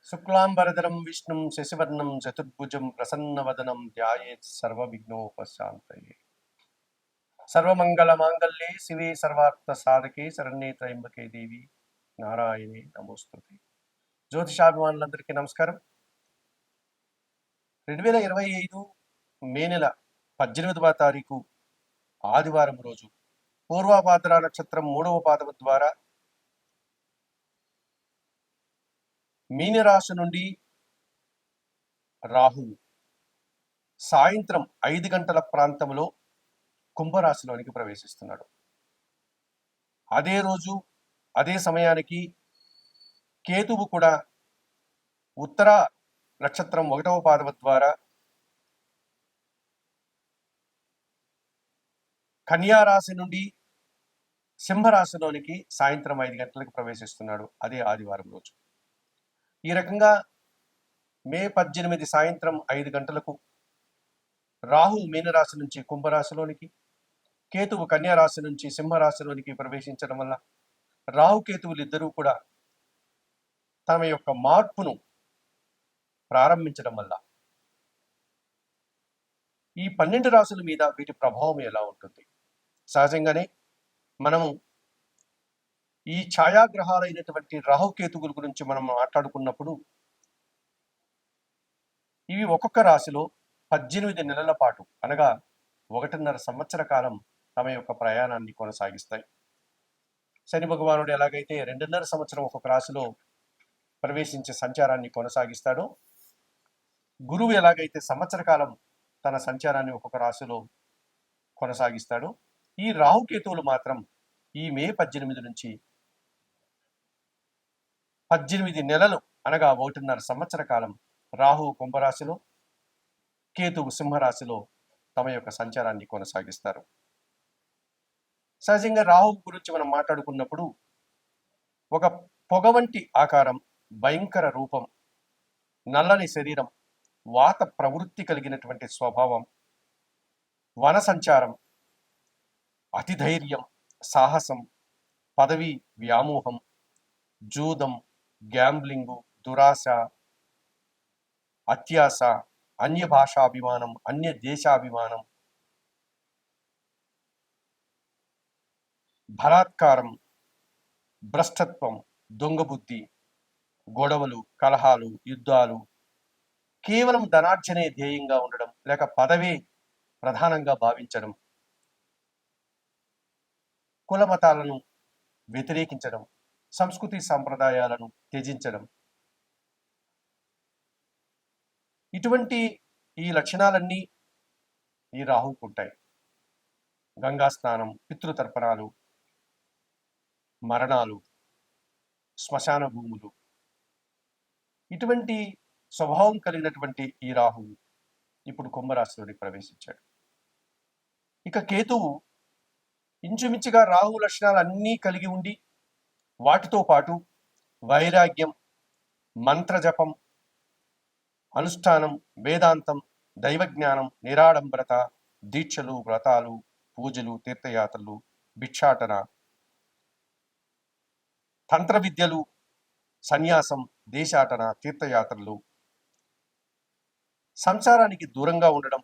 శుక్లాంబరధరం విష్ణుం శశివర్ణం చతుర్భుజం ప్రసన్నవదనం ధ్యాయేత్ సర్వవిఘ్నోపశాంతయే. సర్వమంగళమాంగళ్యే శివే సర్వార్థ సాధకే శరణ్యే త్రయంబకే దేవి నారాయణే నమోస్తుతే. జ్యోతిషాభిమానులందరికీ నమస్కారం. 2025 మే నెల 18వ తారీఖు ఆదివారం రోజు పూర్వాభాద్ర నక్షత్రం 3వ పాదము ద్వారా మీనరాశి నుండి రాహువు సాయంత్రం 5 గంటల ప్రాంతంలో కుంభరాశిలోనికి ప్రవేశిస్తున్నాడు. అదే రోజు అదే సమయానికి కేతువు కూడా ఉత్తర నక్షత్రం 1వ పాదము ద్వారా కన్యా రాశి నుండి సింహరాశిలోనికి సాయంత్రం 5 గంటలకు ప్రవేశిస్తున్నాడు. అదే ఆదివారం రోజు. ఈ రకంగా మే 18 సాయంత్రం 5 గంటలకు రాహు మీనరాశి నుంచి కుంభరాశిలోనికి, కేతువు కన్యా రాశి నుంచి సింహరాశిలోనికి ప్రవేశించడం వల్ల రాహుకేతువులు ఇద్దరూ కూడా తమ యొక్క మార్పును ప్రారంభించడం వల్ల ఈ 12 రాశుల మీద వీటి ప్రభావం ఎలా ఉంటుంది? సహజంగానే మనము ఈ ఛాయాగ్రహాలైనటువంటి రాహుకేతువుల గురించి మనం మాట్లాడుకున్నప్పుడు ఇవి ఒక్కొక్క రాశిలో 18 నెలల పాటు అనగా 1.5 సంవత్సర కాలం తమ యొక్క ప్రయాణాన్ని కొనసాగిస్తాయి. శని భగవానుడు ఎలాగైతే 2.5 సంవత్సరం ఒక్కొక్క రాశిలో ప్రవేశించే సంచారాన్ని కొనసాగిస్తాడో, గురువు ఎలాగైతే సంవత్సర కాలం తన సంచారాన్ని ఒక్కొక్క రాశిలో కొనసాగిస్తాడో, ఈ రాహుకేతువులు మాత్రం ఈ మే 18 నుంచి 18 నెలలు అనగా 1.5 సంవత్సర కాలం రాహు కుంభరాశిలో, కేతువు సింహరాశిలో తమ యొక్క సంచారాన్ని కొనసాగిస్తారు. సహజంగా రాహు గురించి మనం మాట్లాడుకున్నప్పుడు ఒక పొగ వంటి ఆకారం, భయంకర రూపం, నల్లని శరీరం, వాత ప్రవృత్తి కలిగినటువంటి స్వభావం, వన సంచారం, అతిధైర్యం, సాహసం, పదవి వ్యామోహం, జూదం, గ్యాంబ్లింగు, దురాశ, అత్యాశ, అన్య భాషాభిమానం, అన్య దేశాభిమానం, బలాత్కారం, భ్రష్టత్వం, దొంగబుద్ధి, గొడవలు, కలహాలు, యుద్ధాలు, కేవలం ధనార్జనే ధ్యేయంగా ఉండడం, లేక పదవే ప్రధానంగా భావించడం, కుల మతాలను వ్యతిరేకించడం, సంస్కృతి సంప్రదాయాలను త్యజించడం, ఇటువంటి ఈ లక్షణాలన్నీ ఈ రాహువుకు ఉంటాయి. గంగా స్నానం, పితృతర్పణాలు, మరణాలు, శ్మశాన భూములు, ఇటువంటి స్వభావం కలిగినటువంటి ఈ రాహువు ఇప్పుడు కుంభరాశిలోకి ప్రవేశించాడు. ఇక కేతువు ఇంచుమించుగా రాహు లక్షణాలన్నీ కలిగి ఉండి వాటితో పాటు వైరాగ్యం, మంత్రజపం, అనుష్ఠానం, వేదాంతం, దైవజ్ఞానం, నిరాడంబరత, దీక్షలు, వ్రతాలు, పూజలు, తీర్థయాత్రలు, భిక్షాటన, తంత్ర విద్యలు, సన్యాసం, దేశాటన, తీర్థయాత్రలు, సంసారానికి దూరంగా ఉండడం,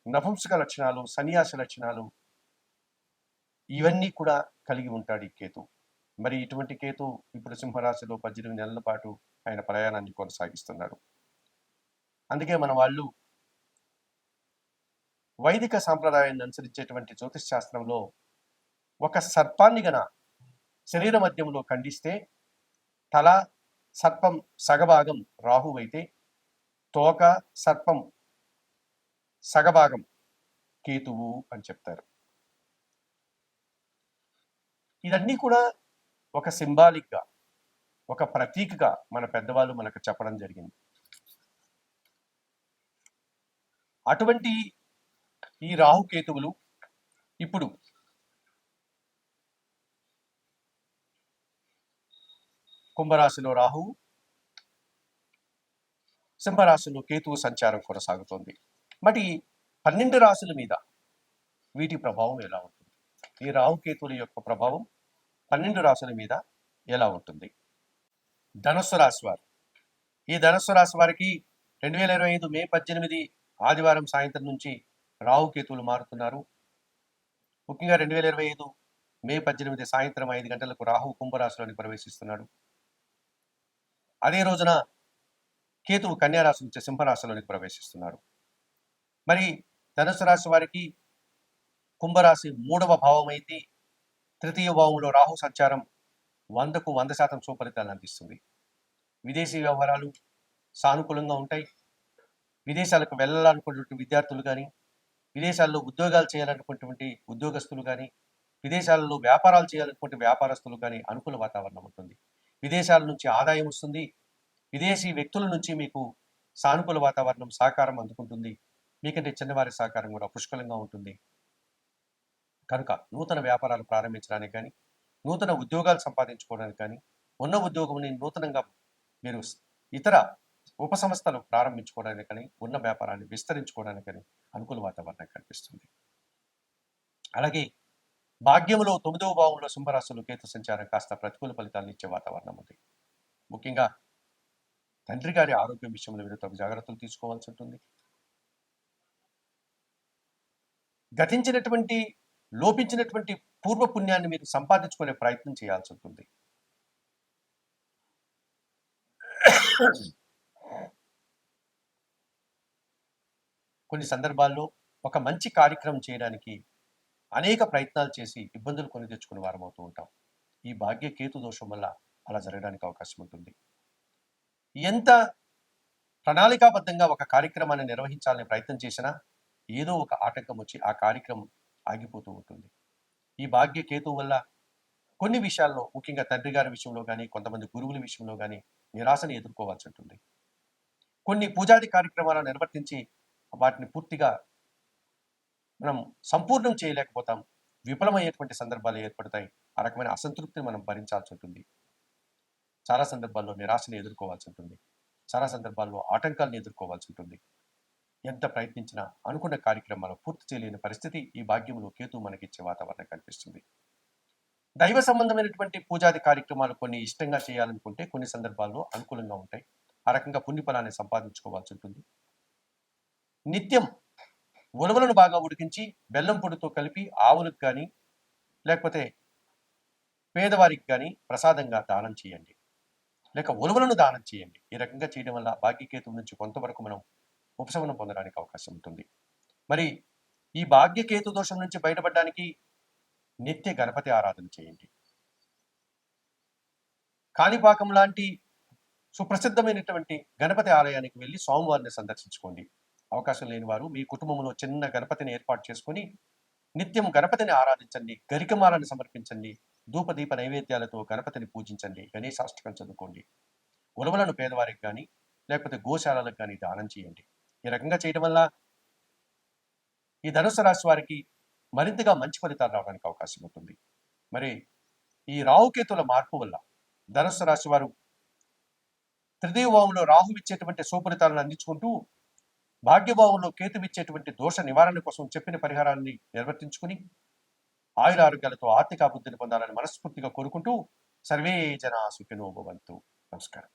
నపుంసక లక్షణాలు, సన్యాస లక్షణాలు, ఇవన్నీ కూడా కలిగి ఉంటాడు ఈ కేతు. మరి ఇటువంటి కేతు ఇప్పుడు సింహరాశిలో 18 నెలల పాటు ఆయన ప్రయాణాన్ని కొనసాగిస్తున్నాడు. అందుకే మన వాళ్ళు వైదిక సాంప్రదాయాన్ని అనుసరించేటువంటి జ్యోతిష్ శాస్త్రంలో ఒక సర్పాన్ని గన శరీర మధ్యంలో ఖండిస్తే తల సర్పం సగభాగం రాహువు అయితే, తోక సర్పం సగభాగం కేతువు అని చెప్తారు. ఇదన్నీ కూడా ఒక సింబాలిక్గా, ఒక ప్రతీకగా మన పెద్దవాళ్ళు మనకు చెప్పడం జరిగింది. అటువంటి ఈ రాహుకేతువులు ఇప్పుడు కుంభరాశిలో రాహువు, సింహరాశిలో కేతువు సంచారం కొనసాగుతోంది. మరి 12 రాశుల మీద వీటి ప్రభావం ఎలా ఉంటుంది? ఈ రాహుకేతువుల యొక్క ప్రభావం 12 రాశుల మీద ఎలా ఉంటుంది? ధనుస్సు రాశి వారు ఈ ధనుస్సు రాశి వారికి 2025 మే 18 ఆదివారం సాయంత్రం నుంచి రాహుకేతువులు మారుతున్నారు. ముఖ్యంగా 2025 మే 18 సాయంత్రం 5 గంటలకు రాహు కుంభరాశిలోని ప్రవేశిస్తున్నాడు. అదే రోజున కేతువు కన్యారాశి నుంచి సింహరాశిలోనికి ప్రవేశిస్తున్నాడు. మరి ధనుసు రాశి వారికి కుంభరాశి 3వ భావం అయితే తృతీయ భావంలో రాహు సంచారం 100కు 100% సుఫలితాలను అందిస్తుంది. విదేశీ వ్యవహారాలు సానుకూలంగా ఉంటాయి. విదేశాలకు వెళ్ళాలనుకున్నటువంటి విద్యార్థులు కానీ, విదేశాల్లో ఉద్యోగాలు చేయాలనుకున్నటువంటి ఉద్యోగస్తులు కానీ, విదేశాలలో వ్యాపారాలు చేయాలనుకుంటే వ్యాపారస్తులు కానీ అనుకూల వాతావరణం ఉంటుంది. విదేశాల నుంచి ఆదాయం వస్తుంది. విదేశీ వ్యక్తుల నుంచి మీకు సానుకూల వాతావరణం సహకారం అందుకుంటుంది. మీకంటే చిన్నవారి సహకారం కూడా పుష్కలంగా ఉంటుంది. కనుక నూతన వ్యాపారాలు ప్రారంభించడానికి కానీ, నూతన ఉద్యోగాలు సంపాదించుకోవడానికి కానీ, ఉన్న ఉద్యోగంని నూతనంగా మీరు ఇతర ఉపసంస్థలు ప్రారంభించుకోవడానికి కానీ, ఉన్న వ్యాపారాన్ని విస్తరించుకోవడానికి కానీ అనుకూల వాతావరణం కనిపిస్తుంది. అలాగే భాగ్యములో 9వ భావంలో సింహరాశులు కేతు సంచారం కాస్త ప్రతికూల ఫలితాలను ఇచ్చే వాతావరణం ఉంది. ముఖ్యంగా తండ్రి గారి ఆరోగ్యం విషయంలో మీరు తగు జాగ్రత్తలు తీసుకోవాల్సి ఉంటుంది. గతించినటువంటి లోపించినటువంటి పూర్వ పుణ్యాన్ని మీరు సంపాదించుకునే ప్రయత్నం చేయాల్సి ఉంటుంది. కొన్ని సందర్భాల్లో ఒక మంచి కార్యక్రమం చేయడానికి అనేక ప్రయత్నాలు చేసి ఇబ్బందులు కొని తెచ్చుకునే వారం అవుతూ ఉంటాం. ఈ భాగ్య కేతు దోషం వల్ల అలా జరగడానికి అవకాశం ఉంటుంది. ఎంత ప్రణాళికాబద్ధంగా ఒక కార్యక్రమాన్ని నిర్వహించాలని ప్రయత్నం చేసినా ఏదో ఒక ఆటంకం వచ్చి ఆ కార్యక్రమం ఆగిపోతూ ఉంటుంది. ఈ భాగ్య కేతు వల్ల కొన్ని విషయాల్లో, ముఖ్యంగా తండ్రి గారి విషయంలో కానీ, కొంతమంది గురువుల విషయంలో కానీ నిరాశని ఎదుర్కోవాల్సి ఉంటుంది. కొన్ని పూజాది కార్యక్రమాలను నిర్వర్తించి వాటిని పూర్తిగా మనం సంపూర్ణం చేయలేకపోతాం. విఫలమయ్యేటువంటి సందర్భాలు ఏర్పడతాయి. ఆ రకమైన అసంతృప్తిని మనం భరించాల్సి ఉంటుంది. చాలా సందర్భాల్లో నిరాశని ఎదుర్కోవాల్సి ఉంటుంది. చాలా సందర్భాల్లో ఆటంకాలను ఎదుర్కోవాల్సి ఉంటుంది. ఎంత ప్రయత్నించినా అనుకున్న కార్యక్రమాలు పూర్తి చేయలేని పరిస్థితి ఈ భాగ్యంలో కేతు మనకిచ్చే వాతావరణం కనిపిస్తుంది. దైవ సంబంధమైనటువంటి పూజాది కార్యక్రమాలు కొన్ని ఇష్టంగా చేయాలనుకుంటే కొన్ని సందర్భాల్లో అనుకూలంగా ఉంటాయి. ఆ రకంగా పుణ్యఫలాన్ని సంపాదించుకోవాల్సి ఉంటుంది. నిత్యం ఉలవలను బాగా ఉడికించి బెల్లం పొడితో కలిపి ఆవులకు కానీ, లేకపోతే పేదవారికి కానీ ప్రసాదంగా దానం చేయండి, లేక ఉలవలను దానం చేయండి. ఈ రకంగా చేయడం వల్ల భాగ్యకేతువు నుంచి కొంతవరకు మనం ఉపశమనం పొందడానికి అవకాశం ఉంటుంది. మరి ఈ భాగ్యకేతు దోషం నుంచి బయటపడడానికి నిత్య గణపతి ఆరాధన చేయండి. కాణిపాకం లాంటి సుప్రసిద్ధమైనటువంటి గణపతి ఆలయానికి వెళ్ళి స్వామివారిని సందర్శించుకోండి. అవకాశం లేని వారు మీ కుటుంబంలో చిన్న గణపతిని ఏర్పాటు చేసుకుని నిత్యం గణపతిని ఆరాధించండి, గరికమాలను సమర్పించండి, ధూపదీప నైవేద్యాలతో గణపతిని పూజించండి, గణేశాష్టకం చదువుకోండి. ఉలవలను పేదవారికి కానీ, లేకపోతే గోశాలలకు కానీ దానం చేయండి. ఈ రకంగా చేయడం వల్ల ఈ ధనుసు రాశి వారికి మరింతగా మంచి ఫలితాలు రావడానికి అవకాశం ఉంటుంది. మరి ఈ రాహుకేతుల మార్పు వల్ల ధనుసు రాశి వారు తృతీయ భావంలో రాహు ఇచ్చేటువంటి సుఫలితాలను అందించుకుంటూ భాగ్యభావంలో కేతు ఇచ్చేటువంటి దోష నివారణ కోసం చెప్పిన పరిహారాన్ని నిర్వర్తించుకుని ఆయుర ఆరోగ్యాలతో ఆర్థిక అభివృద్ధిని పొందాలని మనస్ఫూర్తిగా కోరుకుంటూ సర్వే జనా సుఖినో భవంతు. నమస్కారం.